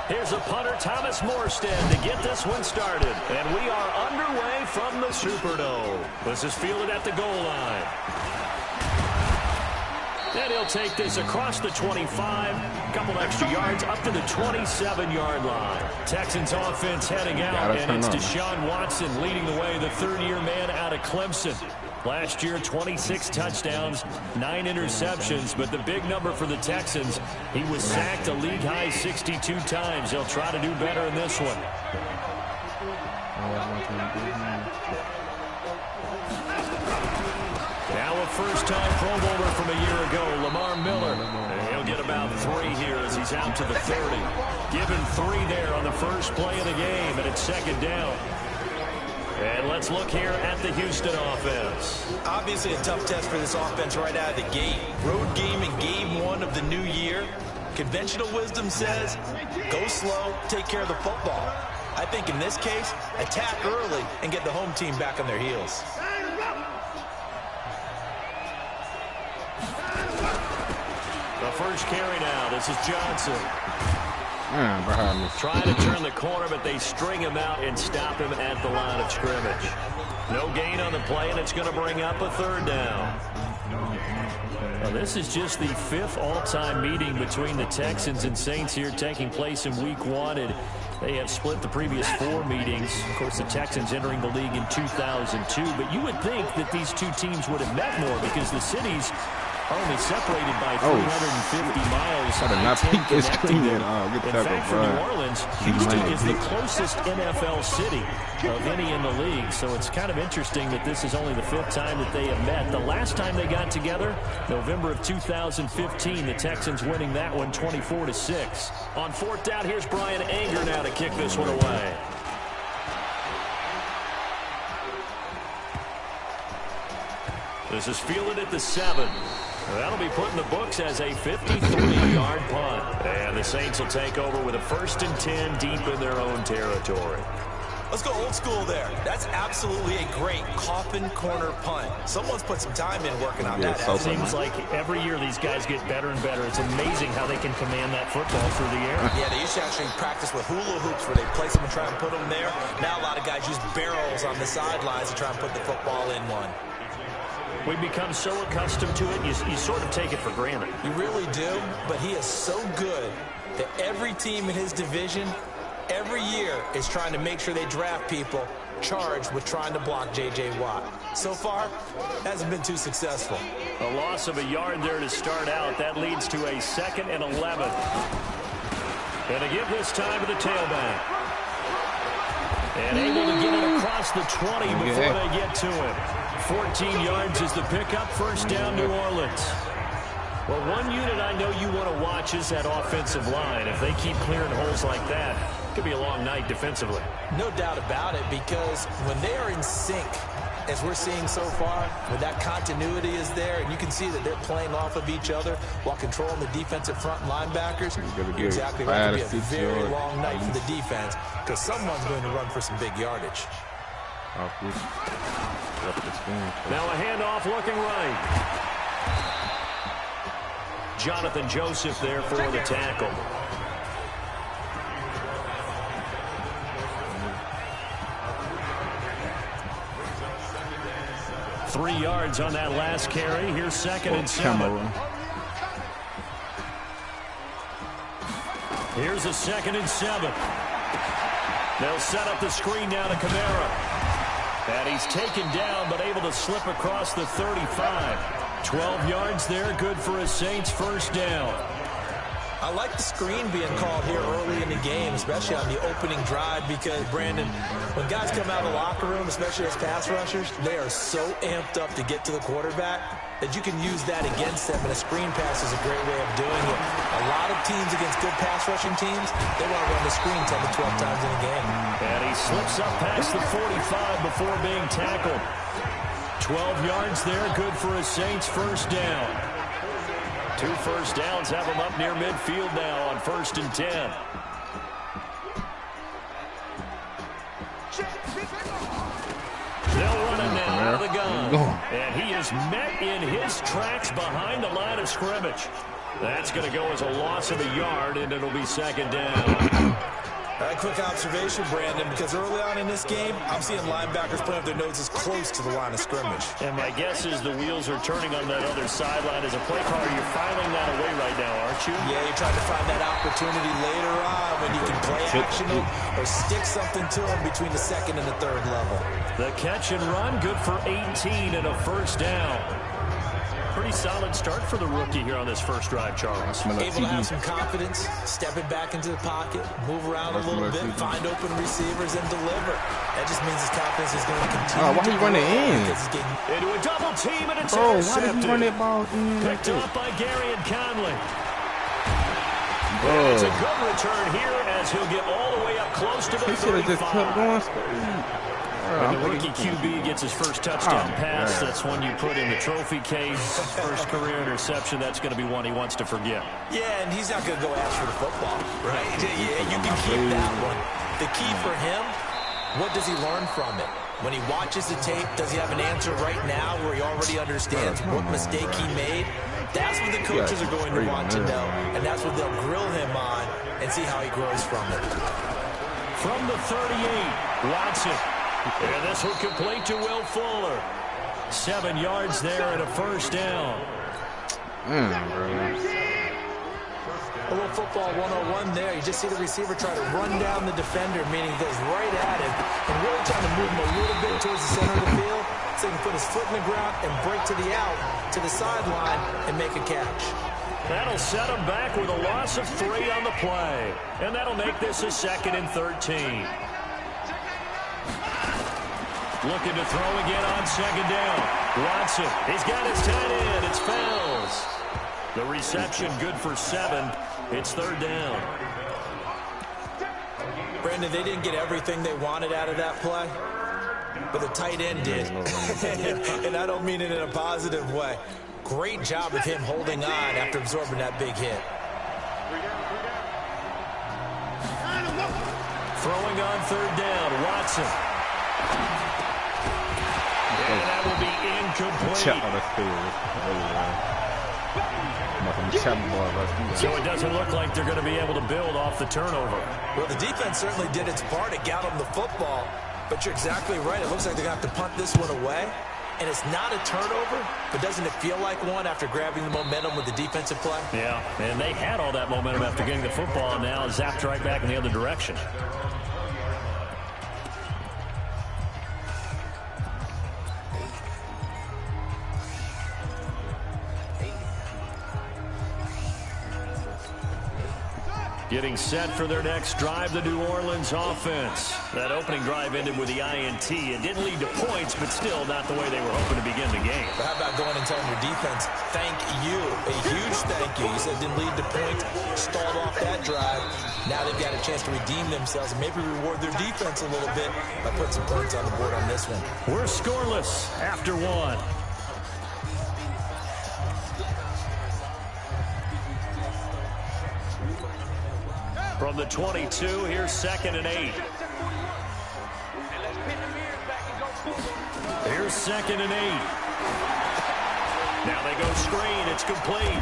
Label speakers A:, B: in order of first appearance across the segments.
A: Here's a punter, Thomas Morstead, to get this one started. And we are underway from the Superdome. This is fielded at the goal line. And he'll take this across the 25, a couple extra yards up to the 27-yard line. Texans offense heading out, and it's Deshaun Watson leading the way, the third-year man out of Clemson. Last year, 26 touchdowns, 9 interceptions, but the big number for the Texans, he was sacked a league-high 62 times. They'll try to do better in this one. Now a first-time Pro Bowler from a year ago, Lamar Miller. And he'll get about 3 here as he's out to the 30. Given 3 there on the first play of the game, and it's second down. And let's look here at the Houston offense.
B: Obviously a tough test for this offense right out of the gate. Road game in game 1 of the new year. Conventional wisdom says, go slow, take care of the football. I think in this case, attack early and get the home team back on their heels.
A: The first carry now. This is Johnson. Trying to turn the corner, but they string him out and stop him at the line of scrimmage. No gain on the play, and it's going to bring up a third down. Well, this is just the 5th all-time meeting between the Texans and Saints here taking place in Week 1. And they have split the previous 4 meetings. Of course, the Texans entering the league in 2002. But you would think that these two teams would have met more because the cities are only separated by 350 miles.
C: I did not peek this screen in.
A: In fact, for New Orleans, Houston is the closest NFL city of any in the league. So it's kind of interesting that this is only the 5th time that they have met. The last time they got together, November of 2015, the Texans winning that one 24-6. On 4th down, here's Brian Anger now to kick this one away. This is fielded at the 7. That'll be put in the books as a 53-yard punt. And the Saints will take over with a 1st and 10 deep in their own territory.
B: Let's go old school there. That's absolutely a great coffin corner punt. Someone's put some time in working on that.
A: It seems like every year these guys get better and better. It's amazing how they can command that football through the air.
B: Yeah, they used to actually practice with hula hoops where they place them and try and put them there. Now a lot of guys use barrels on the sidelines to try and put the football in one.
A: We've become so accustomed to it, you sort of take it for granted.
B: You really do, but he is so good that every team in his division, every year, is trying to make sure they draft people charged with trying to block J.J. Watt. So far, hasn't been too successful.
A: A loss of a yard there to start out. That leads to a 2nd and 11. And to give this time to the tailback. And able to get it across the 20 before they get to him. 14 yards is the pickup. First down, New Orleans. Well, one unit I know you want to watch is that offensive line. If they keep clearing holes like that, it could be a long night defensively.
B: No doubt about it, because when they are in sync, as we're seeing so far, when that continuity is there, and you can see that they're playing off of each other while controlling the defensive front linebackers, you're exactly right. It'll be a very long night for the defense, because someone's going to run for some big yardage.
A: Now a handoff looking right. Jonathan Joseph there for the tackle. Three yards on that last carry. Here's 2nd and 7. Here's a 2nd and 7. They'll set up the screen now to Kamara. And he's taken down, but able to slip across the 35. 12 yards there, good for a Saints first down.
B: I like the screen being called here early in the game, especially on the opening drive, because, Brandon, when guys come out of the locker room, especially as pass rushers, they are so amped up to get to the quarterback that you can use that against them, and a screen pass is a great way of doing it. A lot of teams against good pass rushing teams, they want to run the screen 10 to 12 times in a game.
A: And he slips up past the 45 before being tackled. 12 yards there, good for a Saints first down. 2 first downs have them up near midfield now on 1st and 10. They'll run it now out of the gun. And he is met in his tracks behind the line of scrimmage. That's going to go as a loss of a yard, and it'll be second down.
B: A quick observation, Brandon, because early on in this game, I'm seeing linebackers playing with their noses close to the line of scrimmage.
A: And my guess is the wheels are turning on that other sideline. As a play caller, you're filing that away right now, aren't you?
B: Yeah, you're trying to find that opportunity later on when you can play action or stick something to them between the second and the third level.
A: The catch and run, good for 18 and a first down. Pretty solid start for the rookie here on this first drive, Charles.
B: Able to have some confidence, stepping back into the pocket, move around a little bit, find open receivers, and deliver. That just means his confidence is going to continue.
C: Why are you running in?
A: Into a double team, and it's
C: Why
A: intercepted.
C: did you run that ball in?
A: Picked up by Gary and Conley. And it's a good return here as he'll get all the way up close to the 35.
C: He should have just kept going.
A: When the rookie QB gets his first touchdown pass, that's one you put in the trophy case. First career interception, that's going to be one he wants to forget.
B: Yeah, and he's not going to go ask for the football, right? Yeah, you can keep that one. The key for him, what does he learn from it? When he watches the tape, does he have an answer right now where he already understands what mistake he made? That's what the coaches are going to want to know, and that's what they'll grill him on and see how he grows from it.
A: From the 38, Watson. And this will complete to Will Fuller. 7 yards there and a first down.
B: A little football 101 there. You just see the receiver try to run down the defender, meaning he goes right at him and really trying to move him a little bit towards the center of the field so he can put his foot in the ground and break to the out, to the sideline, and make a catch.
A: That'll set him back with a loss of 3 on the play. And that'll make this a 2nd and 13. Looking to throw again on second down. Watson, he's got his tight end. It's Fells. The reception good for 7. It's 3rd down.
B: Brandon, they didn't get everything they wanted out of that play, but the tight end did. And I don't mean it in a positive way. Great job of him holding on after absorbing that big hit.
A: Throwing on 3rd down, Watson. And that will be incomplete. So it doesn't look like they're going to be able to build off the turnover.
B: Well, the defense certainly did its part. It got them the football. But you're exactly right. It looks like they're going to have to punt this one away. And it's not a turnover, but doesn't it feel like one after grabbing the momentum with the defensive play?
A: Yeah, and they had all that momentum after getting the football, and now zapped right back in the other direction. Getting set for their next drive, the New Orleans offense. That opening drive ended with the INT. It didn't lead to points, but still not the way they were hoping to begin the game.
B: But how about going and telling your defense, thank you, a huge thank you. You said it didn't lead to points, stalled off that drive. Now they've got a chance to redeem themselves and maybe reward their defense a little bit by putting some points on the board on this one.
A: We're scoreless after 1. From the 22, here's 2nd and 8. Here's 2nd and 8. Now they go screen. It's complete.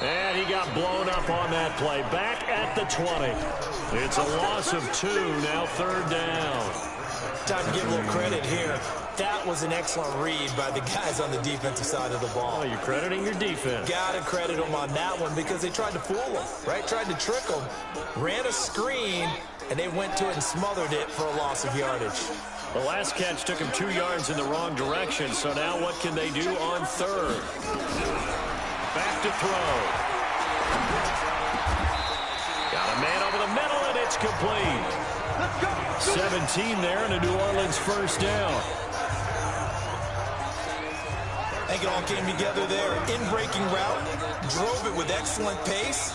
A: And he got blown up on that play. Back at the 20. It's a loss of 2. Now 3rd down.
B: Time to give a little credit here. That was an excellent read by the guys on the defensive side of the ball.
A: Oh, you're crediting your defense.
B: Got to credit them on that one because they tried to fool them, right? Tried to trick them. Ran a screen, and they went to it and smothered it for a loss of yardage.
A: The last catch took him 2 yards in the wrong direction, so now what can they do on 3rd? Back to throw. Got a man over the middle, and it's complete. 17 there, and a New Orleans first down.
B: I think it all came together there. In-breaking route, drove it with excellent pace.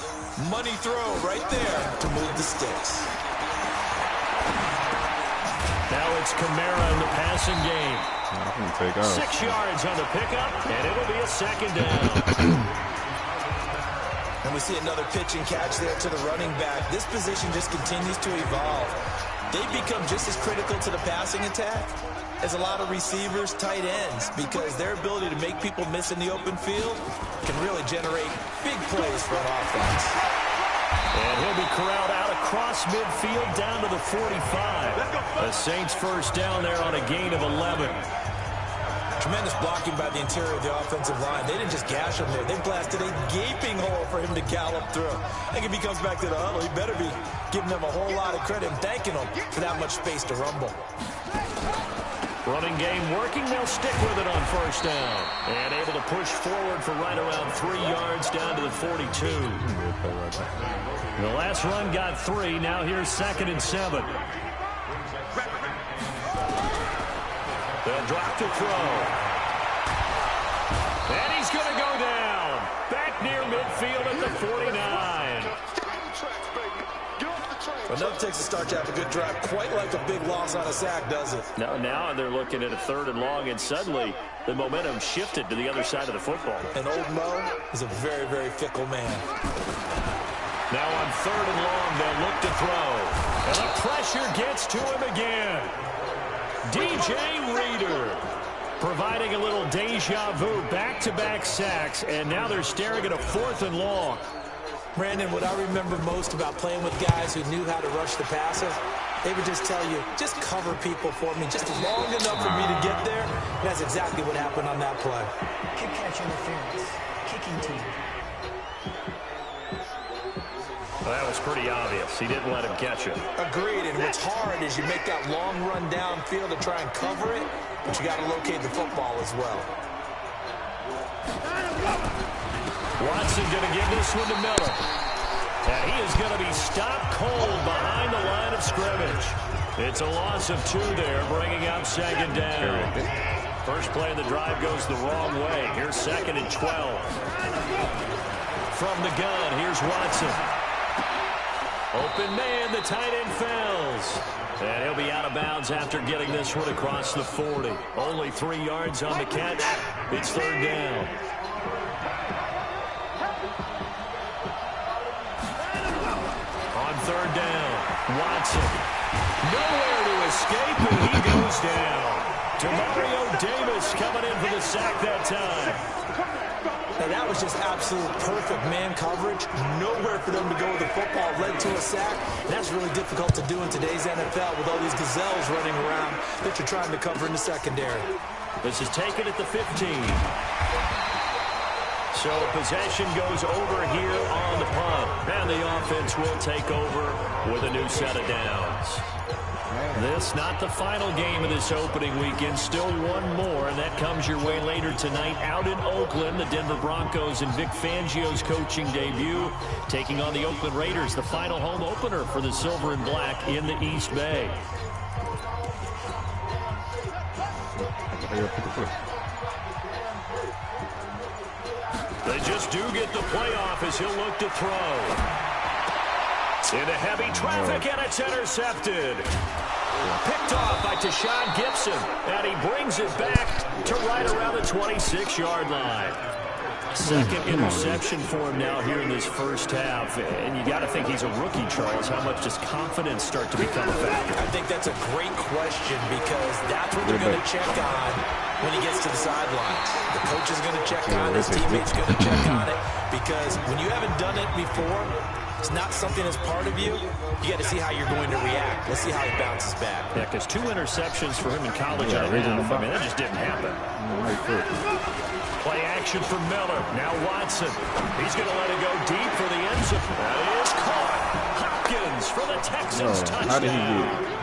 B: Money throw right there to move the sticks.
A: Now it's Kamara in the passing game. 6 yards on the pickup, and it'll be a 2nd down.
B: And we see another pitch and catch there to the running back. This position just continues to evolve. They become just as critical to the passing attack is a lot of receivers, tight ends, because their ability to make people miss in the open field can really generate big plays for an offense.
A: And he'll be corralled out across midfield down to the 45. The Saints first down there on a gain of 11.
B: Tremendous blocking by the interior of the offensive line. They didn't just gash him there. They blasted a gaping hole for him to gallop through. I think if he comes back to the huddle, he better be giving them a whole lot of credit and thanking them for that much space to rumble.
A: Running game working. They'll stick with it on first down. And able to push forward for right around 3 yards down to the 42. The last run got 3. Now here's 2nd and 7. They'll drop to throw. And he's going to go down. Back near midfield at the 49.
B: Enough takes a start to have a good drive. Quite like a big loss on a sack, does it?
A: Now they're looking at a 3rd and long, and suddenly the momentum shifted to the other side of the football.
B: And old Mo is a very, very fickle man.
A: Now on 3rd and long, they'll look to throw. And the pressure gets to him again. DJ Reader providing a little deja vu, back-to-back sacks, and now they're staring at a 4th and long.
B: Brandon, what I remember most about playing with guys who knew how to rush the passer, they would just tell you, just cover people for me, just long enough for me to get there. And that's exactly what happened on that play.
D: Kick catch interference. Kicking team.
A: Well, that was pretty obvious. He didn't let him catch it.
B: Agreed, and what's hard is you make that long run downfield to try and cover it, but you got to locate the football as well.
A: Watson going to give this one to Miller. And he is going to be stopped cold behind the line of scrimmage. It's a loss of 2 there, bringing up 2nd down. First play of the drive goes the wrong way. Here's 2nd and 12. From the gun, here's Watson. Open man, the tight end fails. And he'll be out of bounds after getting this one across the 40. Only 3 yards on the catch. It's 3rd down. On 3rd down, Watson. Nowhere to escape, and he goes down. Demario Davis coming in for the sack that time.
B: Now that was just absolute perfect man coverage. Nowhere for them to go with the football. Led to a sack. That's really difficult to do in today's NFL with all these gazelles running around that you're trying to cover in the secondary.
A: This is taken at the 15. So possession goes over here on the punt. And the offense will take over with a new set of downs. This not the final game of this opening weekend. Still one more, and that comes your way later tonight out in Oakland. The Denver Broncos and Vic Fangio's coaching debut taking on the Oakland Raiders, the final home opener for the Silver and Black in the East Bay. They just do get the playoff as he'll look to throw. Into heavy traffic, and it's intercepted. Picked off by Tashawn Gibson, and he brings it back to right around the 26-yard line. 2nd interception for him now here in this first half. And you got to think he's a rookie, Charles. How much does confidence start to become a factor?
B: I think that's a great question because that's what they're going to check on when he gets to the sidelines. The coach is going to check on it. His teammates going to check on it because when you haven't done it before, it's not something that's part of you. You got to see how you're going to react. Let's see how he bounces back.
A: Yeah, because 2 interceptions for him in college and a half. I mean, that just didn't happen. Play action for Miller. Now Watson. He's going to let it go deep for the end zone. That is caught. Hopkins for the Texans touchdown.
C: How did he get it?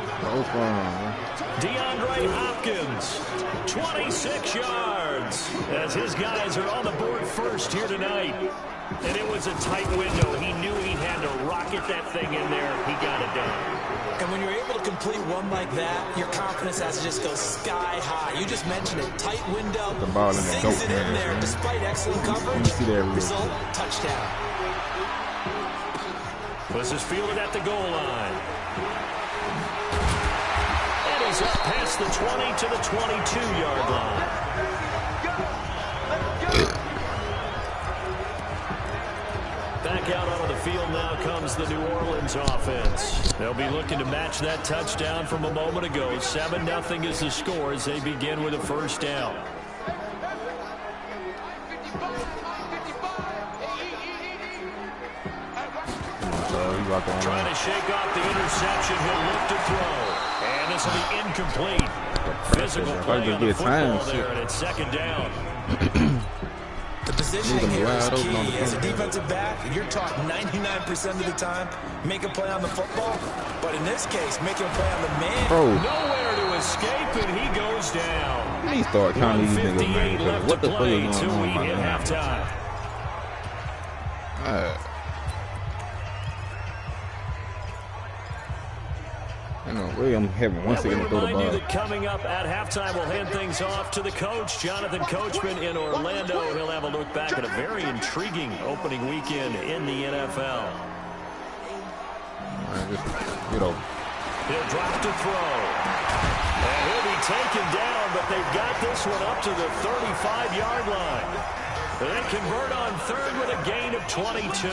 A: DeAndre Hopkins, 26 yards, as his guys are on the board first here tonight. And it was a tight window. He knew he had to rocket that thing in there. He got it done.
B: And when you're able to complete one like that, your confidence has to just go sky high. You just mentioned it. Tight window,
C: the ball in
B: sings it in there despite excellent coverage. Result, touchdown.
A: This is fielded at the goal line. And he's up past the 20 to the 22-yard line. Back back out onto the field now comes the New Orleans offense. They'll be looking to match that touchdown from a moment ago. 7-0 is the score as they begin with a first down. Trying to shake off the interception. He'll look to throw. And this will be incomplete. Physical play on the football there, and it's second down.
B: The positioning here is key. As a defensive back, you're taught 99% of the time, make a play on the football. But in this case, making a play on the man.
C: Bro.
A: Nowhere to escape, and he goes down.
C: He start counting these niggas, man.
A: Left
C: What the fuck
A: play
C: is
A: till
C: going
A: we
C: on,
A: hit
C: man?
A: halftime.
C: I know, William having 1 second to throw the
A: Remind you
C: ball.
A: that coming up at halftime, we'll hand things off to the coach, Jonathan Coachman in Orlando. He'll have a look back at a very intriguing opening weekend in the NFL.
C: You know,
A: He'll drop to throw. And he'll be taken down, but they've got this one up to the 35-yard line. They convert on third with a gain of 22.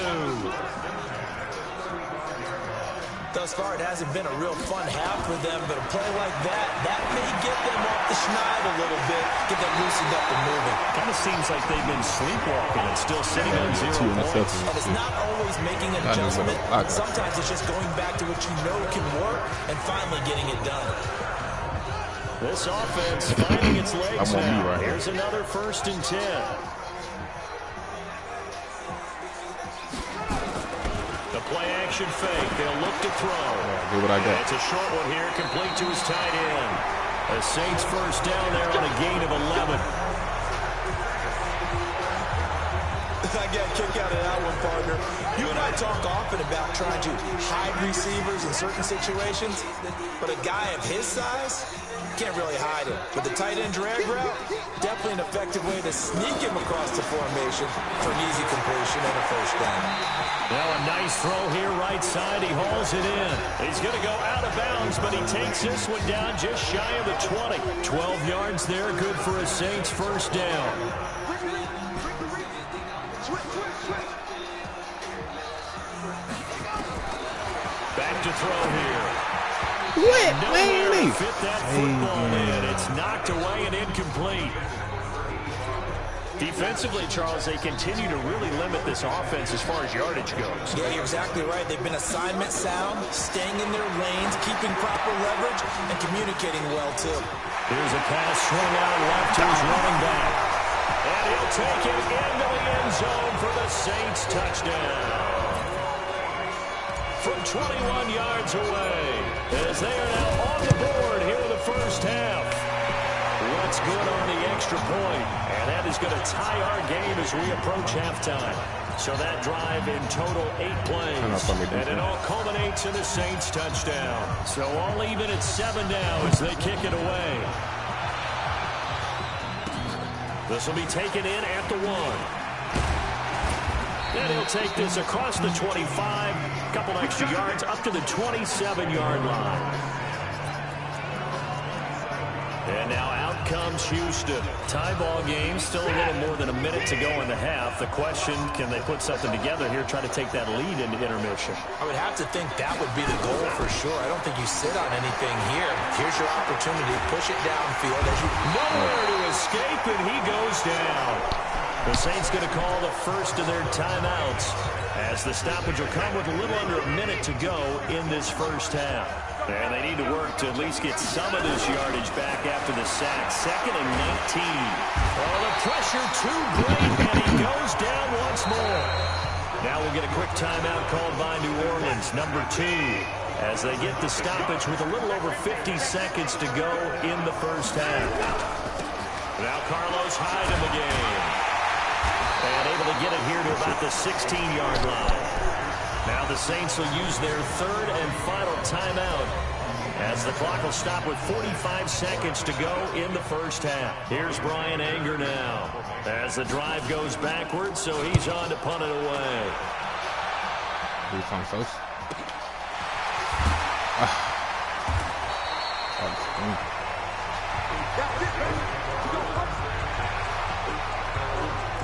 B: Thus far, it hasn't been a real fun half for them, but a play like that may get them off the schneid a little bit, get them loosened up and moving.
A: Kind of seems like they've been sleepwalking and still sitting on 0 points.
B: And it's not always making an adjustment. Sometimes it's just going back to what you know can work and finally getting it done.
A: This offense finding its legs now.
C: Right here.
A: Here's another 1st and 10. The play-action fake. They'll look to throw.
C: do what I got.
A: It's a short one here, complete to his tight end. The Saints first down there on a gain of 11.
B: I get a kick out of that one, partner. You and I talk often about trying to hide receivers in certain situations, but a guy of his size can't really hide him. With the tight end drag route, definitely an effective way to sneak him across the formation for an easy completion and a first down.
A: Now a nice throw here right side. He hauls it in. He's going to go out of bounds, but he takes this one down just shy of the 20. 12 yards there, good for a Saints first down. Back to throw here. Nowhere to fit that football in. It's knocked away and incomplete. Defensively, Charles, they continue to really limit this offense as far as yardage goes.
B: Yeah, you're exactly right. They've been assignment sound, staying in their lanes, keeping proper leverage, and communicating well, too.
A: Here's a pass swung out left to his running back. And he'll take it into the end zone for the Saints touchdown. From 21 yards away, as they are now on the board here in the first half. What's good on the extra point? And that is going to tie our game as we approach halftime. So that drive in total 8 plays. And it all culminates in a Saints touchdown. So all even at 7 now as they kick it away. This will be taken in at the 1. Then he'll take this across the 25, couple extra yards up to the 27-yard line. And now out comes Houston. Tie ball game, still a little more than a minute to go in the half. The question, can they put something together here, try to take that lead into intermission?
B: I would have to think that would be the goal for sure. I don't think you sit on anything here. Here's your opportunity. Push it downfield.
A: Nowhere to escape, and he goes down. The Saints going to call the first of their timeouts as the stoppage will come with a little under a minute to go in this first half. And they need to work to at least get some of this yardage back after the sack. 2nd and 19. Oh, the pressure too great, and he goes down once more. Now we'll get a quick timeout called by New Orleans, number 2, as they get the stoppage with a little over 50 seconds to go in the first half. Now Carlos Hyde in the game. And able to get it here to about the 16-yard line. Now the Saints will use their 3rd and final timeout as the clock will stop with 45 seconds to go in the first half. Here's Brian Anger now as the drive goes backwards, so he's on to punt it away.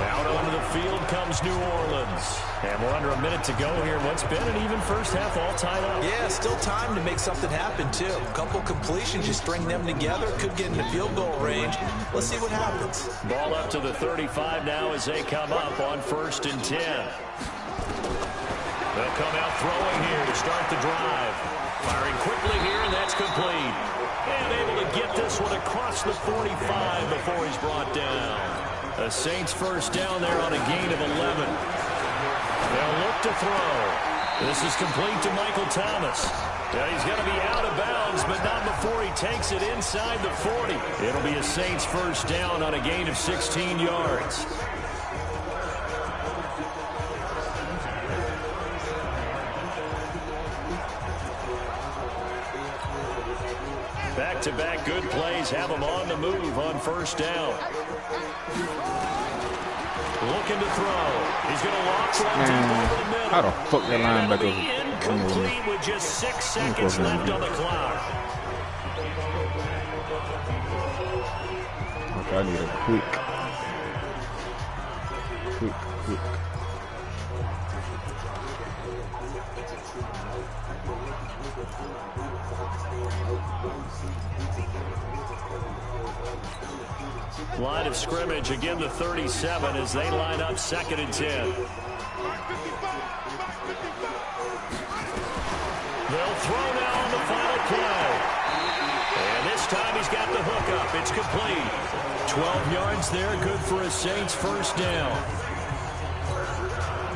A: Out onto the field comes New Orleans. And we're under a minute to go here. What's been an even first half, all tied up.
B: Yeah, still time to make something happen, too. A couple completions, you string them together, could get in the field goal range. Let's see what happens.
A: Ball up to the 35 now as they come up on 1st and 10. They'll come out throwing here to start the drive. Firing quickly here, and that's complete. And able to get this one across the 45 before he's brought down. The Saints first down there on a gain of 11. They'll look to throw. This is complete to Michael Thomas. Yeah, he's going to be out of bounds, but not before he takes it inside the 40. It'll be a Saints first down on a gain of 16 yards. Back-to-back good plays have him on the move on 1st down. Looking to throw. He's going to launch one deep over the middle.
C: How the fuck that linebacker?
A: Incomplete with just 6 seconds left on the clock.
C: Okay, I need a quick.
A: Line of scrimmage, again the 37 as they line up 2nd and 10. They'll throw now on the final play. And this time he's got the hook up. It's complete. 12 yards there, good for a Saints first down.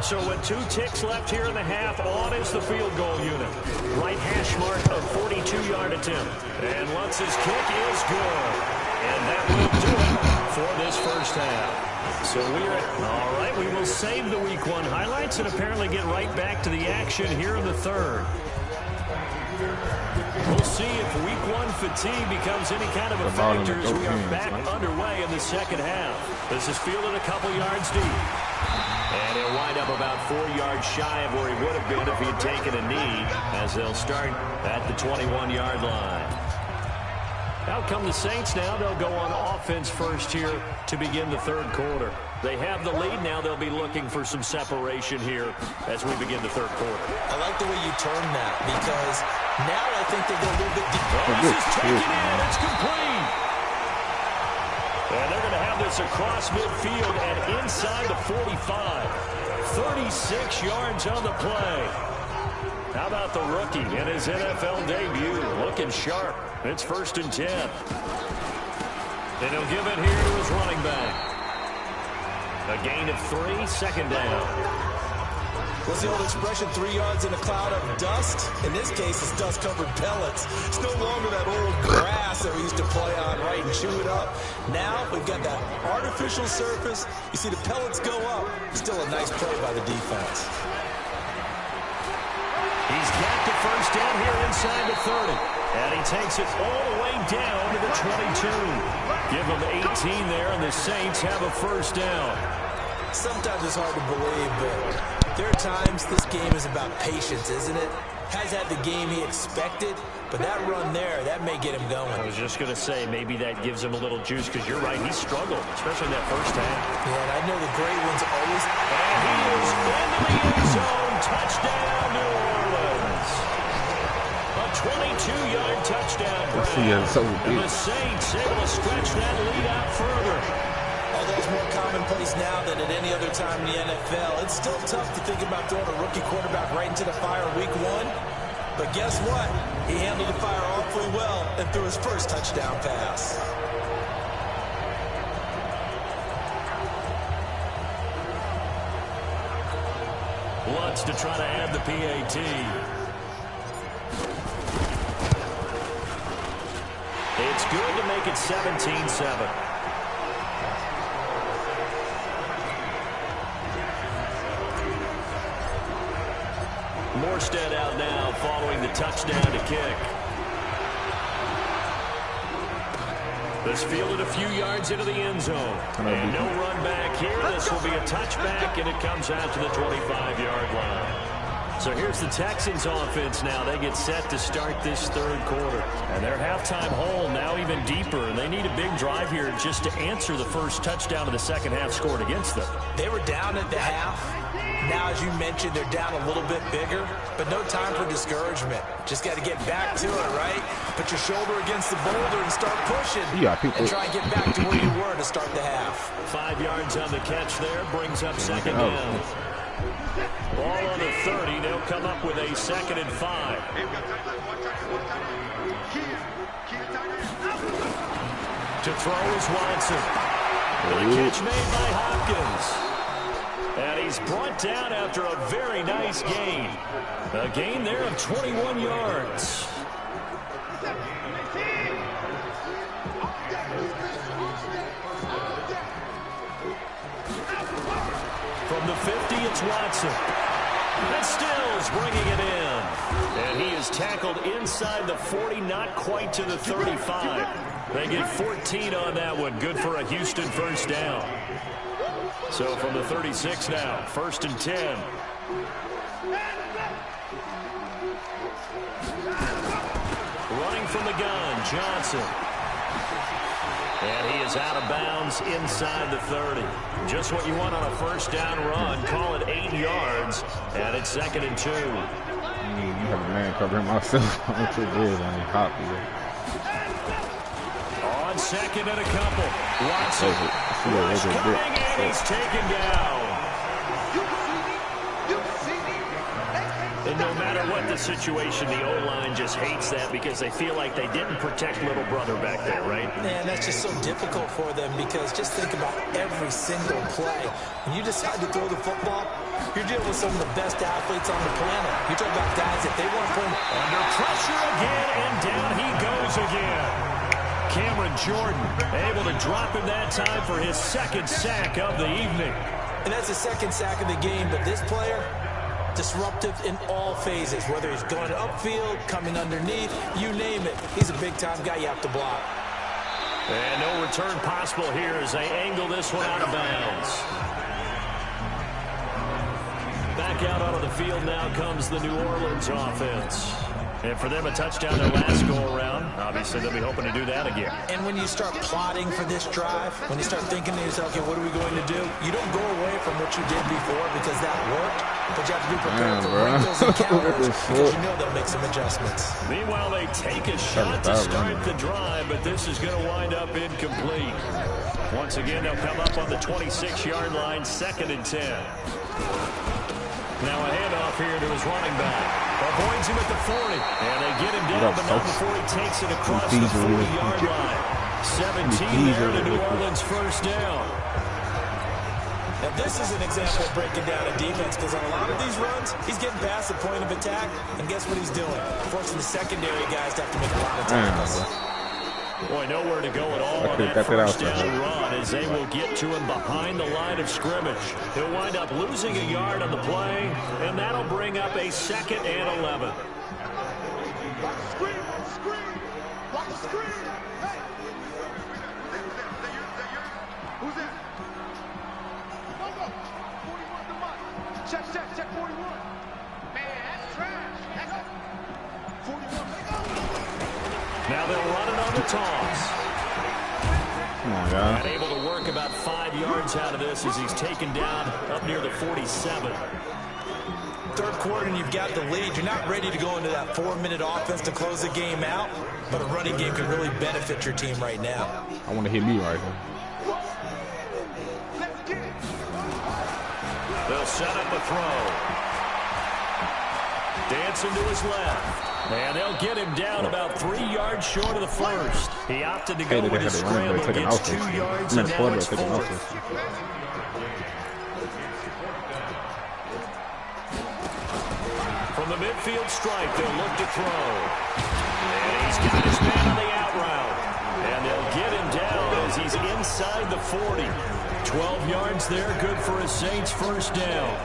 A: So with 2 ticks left here in the half, on is the field goal unit. Right hash mark of 42-yard attempt. And Lutz's kick is good. And that will do it for this first half. So all right, we will save the Week 1 highlights and apparently get right back to the action here in the 3rd. We'll see if Week 1 fatigue becomes any kind of a factor as we are back underway in the 2nd half. This is fielded a couple yards deep. And he'll wind up about 4 yards shy of where he would have been if he had taken a knee, as they'll start at the 21-yard line. Out come the Saints now. They'll go on offense first here to begin the 3rd quarter. They have the lead. Now they'll be looking for some separation here as we begin the 3rd quarter.
B: I like the way you turned that, because now I think they go a little bit deeper.
A: This is taken in. It's complete. And they're going to have this across midfield and inside the 45. 36 yards on the play. How about the rookie in his NFL debut? Looking sharp. It's 1st and 10. And he'll give it here to his running back. A gain of 3, 2nd down.
B: What's the old expression, 3 yards in a cloud of dust? In this case, it's dust-covered pellets. It's no longer that old grass that we used to play on, right, and chew it up. Now we've got that artificial surface. You see the pellets go up. Still a nice play by the defense.
A: He's got the first down here inside the 30. And he takes it all the way down to the 22. Give him 18 there, and the Saints have a first down.
B: Sometimes it's hard to believe, but there are times this game is about patience, isn't it? Has had the game he expected, but that run there, that may get him going.
A: I was just going to say, maybe that gives him a little juice, because you're right, he struggled, especially in that first half.
B: Yeah, and I know the great ones always...
A: And he is into the end zone. Touchdown, New Orleans. A 22-yard touchdown grab. And the Saints able to stretch that lead out further.
B: Although it's more commonplace now than at any other time in the NFL, it's still tough to think about throwing a rookie quarterback right into the fire Week 1. But guess what? He handled the fire awfully well and threw his first touchdown pass.
A: Lutz to try to add the PAT. It's good to make it 17-7. Morstead out now following the touchdown to kick. This fielded a few yards into the end zone. And no run back here. This will be a touchback, and it comes out to the 25-yard line. So here's the Texans offense now. They get set to start this third quarter. And their halftime hole now even deeper. And they need a big drive here just to answer the first touchdown of the second half scored against them.
B: They were down at the half. Now, as you mentioned, they're down a little bit bigger, but no time for discouragement. Just got to get back to it, right? Put your shoulder against the boulder and start pushing. And try and get back to where you were to start the half.
A: 5 yards on the catch there, brings up second down. Ball on the 30, they'll come up with a 2nd and 5. To throw is Watson. The catch made by Hopkins. And he's brought down after a very nice gain. A gain there of 21 yards. From the 50, it's Watson. And Stills bringing it in. And he is tackled inside the 40, not quite to the 35. They get 14 on that one. Good for a Houston first down. So from the 36 now, 1st and 10. Running from the gun, Johnson. And he is out of bounds inside the 30. Just what you want on a first down run. Call it 8 yards, and it's 2nd and 2.
C: You have a man covering myself. I'm too good. I ain't hot here.
A: On 2nd and a couple. Watson. Rush coming, and he's taken down. And no matter what the situation, the O-line just hates that because they feel like they didn't protect little brother back there, right?
B: Man, that's just so difficult for them because just think about every single play. When you decide to throw the football, you're dealing with some of the best athletes on the planet. You're talking about guys that they want to put
A: under pressure again, and down he goes again. Cameron Jordan able to drop him that time for his 2nd sack of the evening.
B: And that's the 2nd sack of the game, but this player, disruptive in all phases, whether he's going upfield, coming underneath, you name it. He's a big-time guy you have to block.
A: And no return possible here as they angle this one out of bounds. Back out onto the field now comes the New Orleans offense. And for them, a touchdown their last go-around. Obviously, they'll be hoping to do that again.
B: And when you start plotting for this drive, when you start thinking to yourself, okay, what are we going to do? You don't go away from what you did before because that worked. But you have to be prepared for wrinkles and counters because you know they'll make some adjustments.
A: Meanwhile, they take a shot to start the drive, but this is going to wind up incomplete. Once again, they'll come up on the 26-yard line, 2nd and 10. Now a handoff here to his running back. Avoids him at the 40. And they get him down, but not before he takes it across the 40-yard line. 17 there to New Orleans first down.
B: Now this is an example of breaking down a defense because on a lot of these runs, he's getting past the point of attack, and guess what he's doing? Forcing the secondary guys to have to make a lot of tackles.
A: Boy, nowhere to go at all on that first down run as they will get to him behind the line of scrimmage. He'll wind up losing a yard on the play, and that'll bring up a 2nd and 11.
E: Watch the screen, watch the screen, watch the screen. Hey! Who's that? Bobo! 41 to Mike. Check 41. Man, that's trash. That's 41.
A: Now they'll run it on the toss.
C: Come on, guys.
A: And able to work about 5 yards out of this as he's taken down up near the 47.
B: Third quarter and you've got the lead. You're not ready to go into that 4-minute offense to close the game out, but a running game can really benefit your team right now.
C: I want to hit me right here.
A: They'll set up a throw. Dancing to his left. And they'll get him down about 3 yards short of the first. He opted to go with his scramble, gets 2 yards, and now it's 4. From the midfield stripe, they'll look to throw. And he's got his man on the out route. And they'll get him down as he's inside the 40. 12 yards there, good for a Saints first down.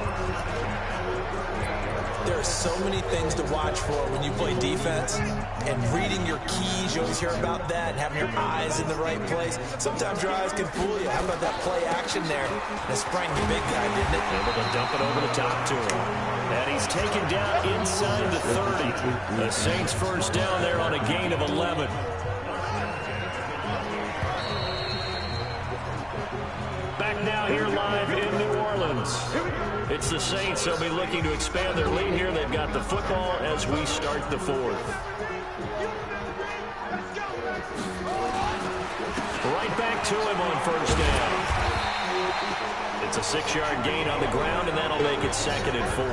B: There are so many things to watch for when you play defense, and reading your keys, you always hear about that, and having your eyes in the right place. Sometimes your eyes can fool you. How about that play action there? It sprang the big guy, didn't it?
A: Able to dump it over the top to him. And he's taken down inside the 30. The Saints first down there on a gain of 11. Back now here live in New Orleans. It's the Saints. They'll be looking to expand their lead here. They've got the football as we start the fourth. Right back to him on first down. It's a 6-yard gain on the ground, and that'll make it 2nd and 4.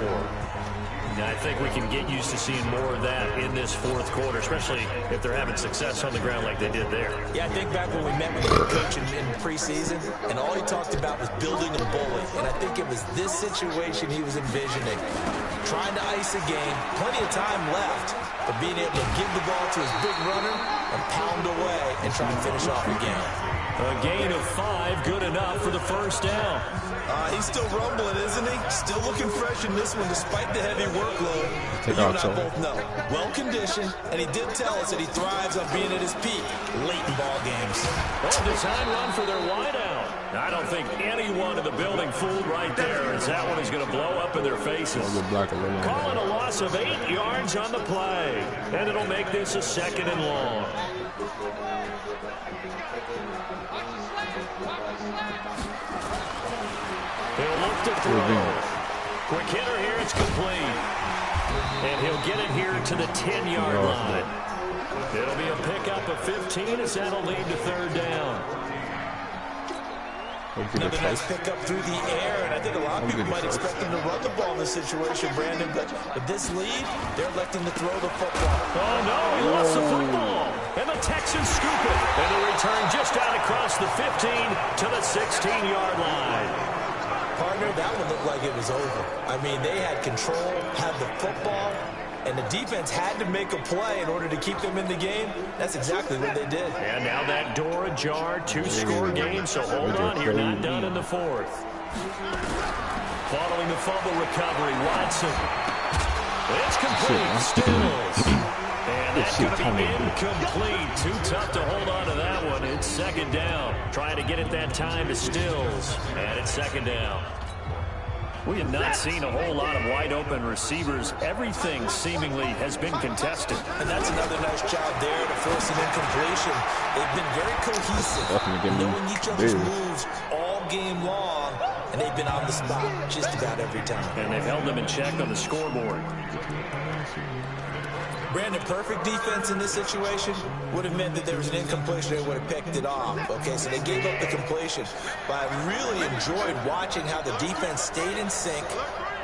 A: Now, I think we can get used to seeing more of that in this fourth quarter, especially if they're having success on the ground like they did there.
B: Yeah, I think back when we met with the coach in preseason, and all he talked about was building a bully. And I think it was this situation he was envisioning. Trying to ice a game, plenty of time left, but being able to give the ball to his big runner and pound away and try and finish off the game.
A: A gain of 5, good enough for the first down.
B: He's still rumbling, isn't he? Still looking fresh in this one despite the heavy workload. But you and I both know, well-conditioned, and he did tell us that he thrives on being at his peak late in ball games.
A: Oh, design run for their wideout. I don't think anyone in the building fooled right there, as that one is going to blow up in their faces. Calling a loss of 8 yards on the play, and it'll make this a 2nd and long. He'll look to throw. Quick hitter here, it's complete. And he'll get it here to the 10-yard line. It'll be a pickup of 15 as that'll lead to 3rd down.
B: Another nice pickup through the air, and I think a lot of people might expect him to run the ball in this situation, Brandon, but with this lead, they're electing to throw the football.
A: Oh, no, he lost the football. And the Texans scoop it. And the return just out across the 15 to the 16-yard line.
B: Partner, that one looked like it was over. I mean, they had control, had the football, and the defense had to make a play in order to keep them in the game. That's exactly what they did.
A: And now that door ajar, 2-score game, so hold on here, not done in the fourth. Following the fumble recovery, Watson. It's complete, Stills. And that's going to be incomplete. Too tough to hold on to that one. It's 2nd down. Trying to get it that time to Stills. And it's 2nd down. We have not seen a whole lot of wide-open receivers. Everything seemingly has been contested.
B: And that's another nice job there to force an incompletion. They've been very cohesive, knowing each other's moves all game long, and they've been on the spot just about every time.
A: And they've held them in check on the scoreboard.
B: Brandon, perfect defense in this situation would have meant that there was an incompletion. They would have picked it off. Okay, so they gave up the completion. But I really enjoyed watching how the defense stayed in sync,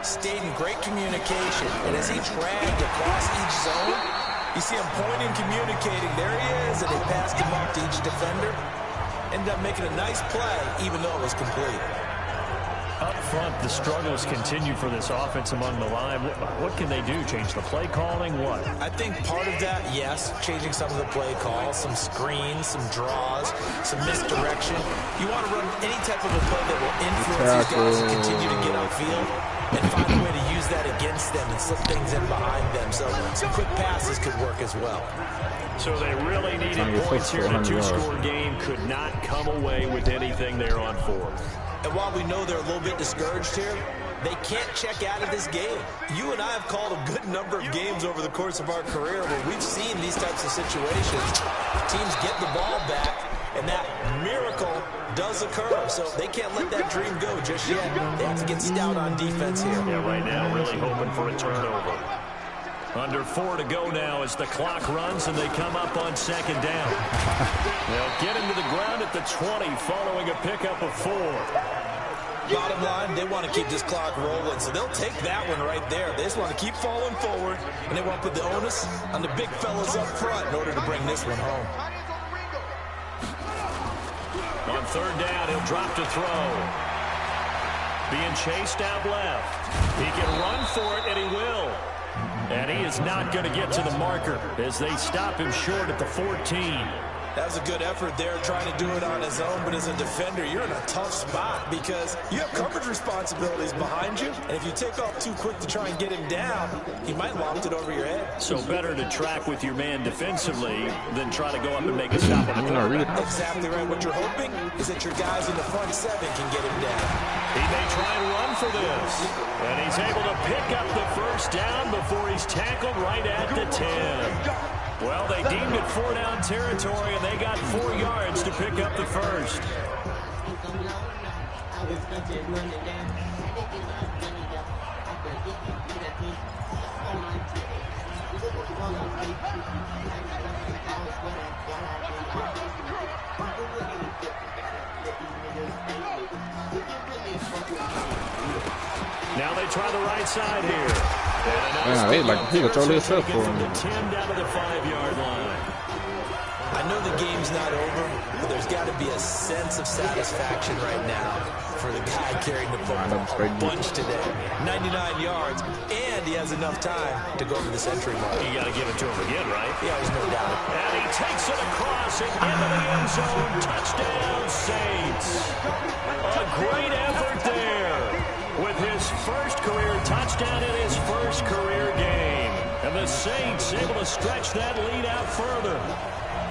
B: stayed in great communication. And as he dragged across each zone, you see him pointing, communicating. There he is, and they passed him off to each defender. Ended up making a nice play, even though it was complete.
A: Up front, the struggles continue for this offense among the line. What can they do? Change the play calling? What?
B: I think part of that, yes, changing some of the play calls, some screens, some draws, some misdirection. You want to run any type of a play that will influence these guys to continue to get upfield and find a way to use that against them and slip things in behind them. So some quick passes could work as well.
A: So they really needed points here in a 2-score game. Could not come away with anything there on 4th.
B: And while we know they're a little bit discouraged here, they can't check out of this game. You and I have called a good number of games over the course of our career where we've seen these types of situations. Teams get the ball back, and that miracle does occur. So they can't let that dream go just yet. They have to get stout on defense here.
A: Yeah, right now really hoping for a turnover. Under 4 to go now as the clock runs and they come up on 2nd down. They'll get him to the ground at the 20 following a pickup of 4.
B: Bottom line, they want to keep this clock rolling, so they'll take that one right there. They just want to keep falling forward, and they want to put the onus on the big fellas up front in order to bring this one home.
A: On 3rd down, he'll drop to throw. Being chased out left. He can run for it, and he will. And he is not going to get to the marker as they stop him short at the 14.
B: That was a good effort there, trying to do it on his own. But as a defender, you're in a tough spot because you have coverage responsibilities behind you. And if you take off too quick to try and get him down, he might loft it over your head.
A: So better to track with your man defensively than try to go up and make a stop on the corner.
B: Exactly right. What you're hoping is that your guys in the front 7 can get him down.
A: He may try and run for this. And he's able to pick up the first down before he's tackled right at the 10. Well, they deemed it 4-down territory, and they got 4 yards to pick up the first. Now they try the right side here.
C: Man, they like he could throw this up for him.
A: From the 10 down to the 5-yard line.
B: I know the game's not over, but there's got to be a sense of satisfaction right now for the guy carrying the football a bunch today. 99 yards, and he has enough time to go over the century mark.
A: You got to give it to him again, right?
B: Yeah, there's no doubt.
A: And he takes it across and into the end zone. Touchdown, Saints. A great effort there with his first career touchdown in his first career game. And the Saints able to stretch that lead out further.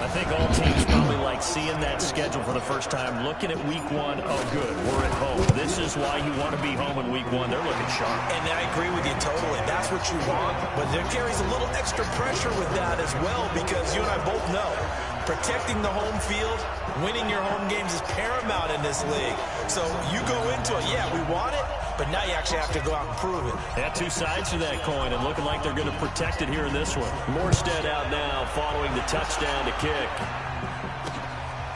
A: I think all teams probably like seeing that schedule for the first time, looking at week 1. Oh, good, we're at home. This is why you want to be home in week 1. They're looking sharp.
B: And I agree with you totally. That's what you want. But there carries a little extra pressure with that as well, because you and I both know protecting the home field, winning your home games is paramount in this league. So you go into it, yeah, we want it, but now you actually have to go out and prove it.
A: They have 2 sides to that coin, and looking like they're going to protect it here in this one. Morstead out now following the touchdown to kick.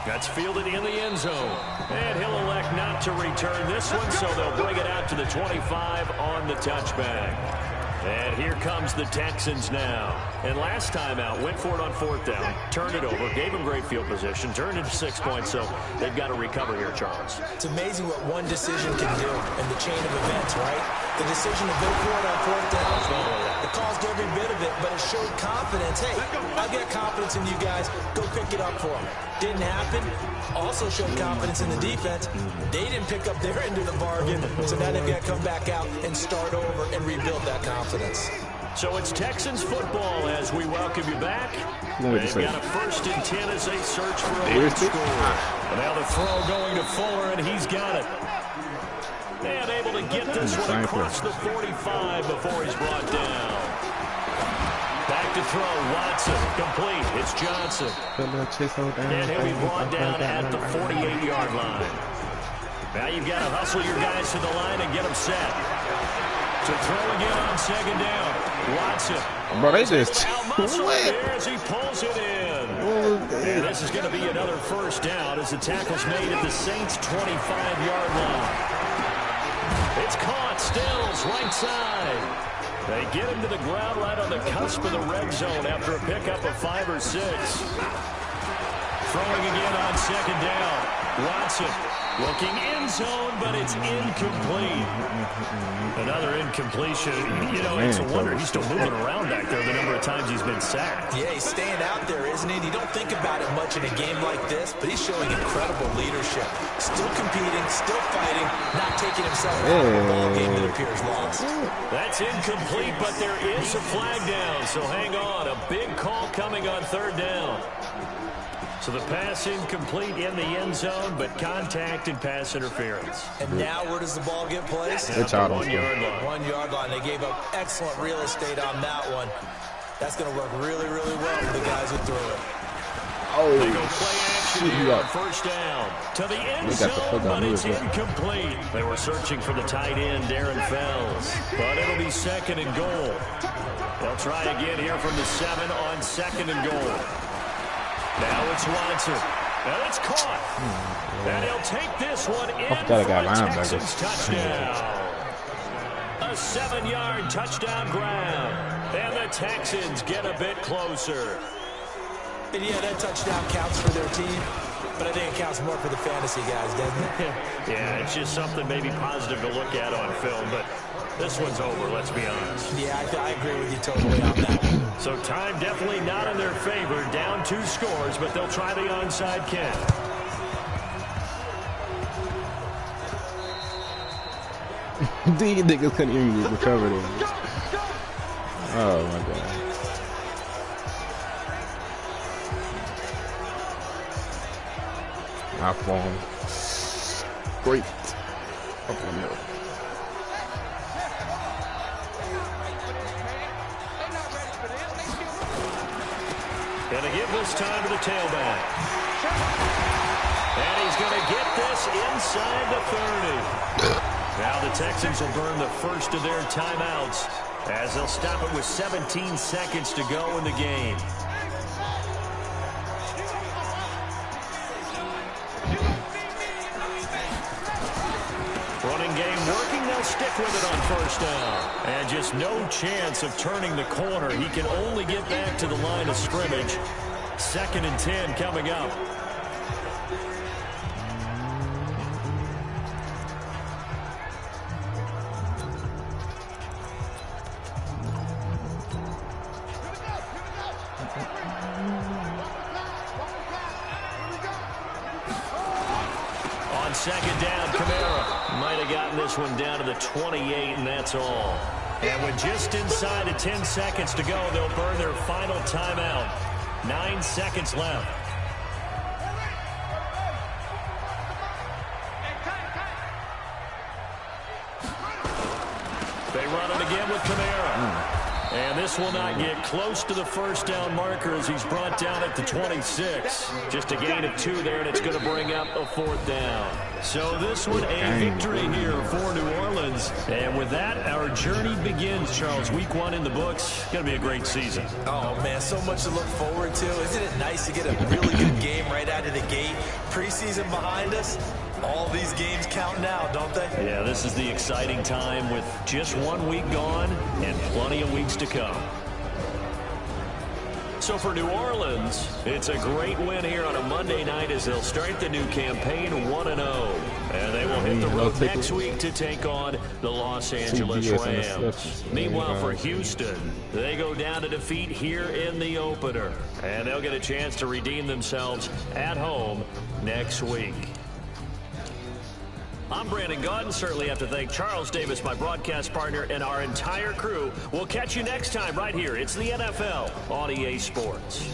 A: That's fielded in the end zone. And he'll elect not to return this one, so they'll bring it out to the 25 on the touchback. And here comes the Texans now. And last time out, went for it on 4th down, turned it over, gave them great field position, turned it to 6 points, so they've got to recover here, Charles.
B: It's amazing what one decision can do in the chain of events, right? The decision to go for it on 4th down, it caused every bit of it, but it showed confidence. Hey, I've got confidence in you guys. Go pick it up for them. Didn't happen. Also showed confidence in the defense. They didn't pick up their end of the bargain, so now they've got to come back out and start over and rebuild that confidence.
A: So it's Texans football as we welcome you back. They've got a 1st and 10 as they search for a lead score. And now the throw going to Fuller, and he's got it. And able to get this one across the 45 before he's brought down. Back to throw, Watson, complete. It's Johnson. And he'll be brought down at the 48-yard line. Now you've got to hustle your guys to the line and get them set. To throw again on 2nd down. Watson.
C: Bro, they just
A: as he pulls it in. And this is going to be another 1st down as the tackle's made at the Saints' 25-yard line. It's caught. Stills right side. They get him to the ground right on the cusp of the red zone after a pickup of 5 or 6. Throwing again on 2nd down. Watson looking end zone, but it's incomplete. Another incompletion. You know, it's a wonder he's still moving around back there the number of times he's been sacked.
B: Yeah, he's staying out there, isn't he? You don't think about it much in a game like this, but he's showing incredible leadership. Still competing, still fighting, not taking himself out of a ball game that appears lost.
A: That's incomplete, but there is a flag down, so hang on. A big call coming on 3rd down. So the pass incomplete in the end zone, but contact and pass interference.
B: And now where does the ball get placed?
A: At the 1-yard line.
B: 1-yard line. They gave up excellent real estate on that one. That's going to work really, really well for the guys who threw it.
A: Oh, they go play action here on 1st down. To the end zone, but it's incomplete. They were searching for the tight end, Darren Fells. But it'll be 2nd and goal. They'll try again here from the 7 on 2nd and goal. Now it's Watson. And it's caught. And he'll take this one in for a Texans touchdown. A 7-yard touchdown grab. And the Texans get a bit closer.
B: And yeah, that touchdown counts for their team, but I think it counts more for the fantasy guys, doesn't it?
A: Yeah, it's just something maybe positive to look at on film, but this one's over, let's be honest.
B: Yeah, I agree with you totally on that one.
A: So time definitely not in their favor. Down 2 scores, but they'll try the onside kick.
C: These niggas couldn't even recover them. Oh, my God. My phone. Great. Up the middle.
A: Gonna give this time to the tailback. And he's gonna get this inside the 30. Now the Texans will burn the first of their timeouts as they'll stop it with 17 seconds to go in the game. Running game working, they'll stick with it on first down. And just no chance of turning the corner. He can only get back to the line of scrimmage. 2nd and 10 coming up. On 2nd down, Kamara might have gotten this one down to the 28, and that's all. And with just inside of 10 seconds to go, they'll burn their final timeout. 9 seconds left. They run it again with Kamara. And this will not get close to the first down marker as he's brought down at the 26. Just a gain of 2 there, and it's going to bring up a 4th down. So this one a victory here for New Orleans. And with that, our journey begins, Charles. Week 1 in the books. Going to be a great season.
B: Oh, man, so much to look forward to. Isn't it nice to get a really good game right out of the gate? Preseason behind us. All these games count now, don't they?
A: Yeah, this is the exciting time with just 1 week gone and plenty of weeks to come. So for New Orleans, it's a great win here on a Monday night as they'll start the new campaign 1-0. And they will hit the road next week to take on the Los Angeles Rams. Meanwhile, for Houston, they go down to defeat here in the opener. And they'll get a chance to redeem themselves at home next week. I'm Brandon Gaudin. Certainly have to thank Charles Davis, my broadcast partner, and our entire crew. We'll catch you next time right here. It's the NFL on EA Sports.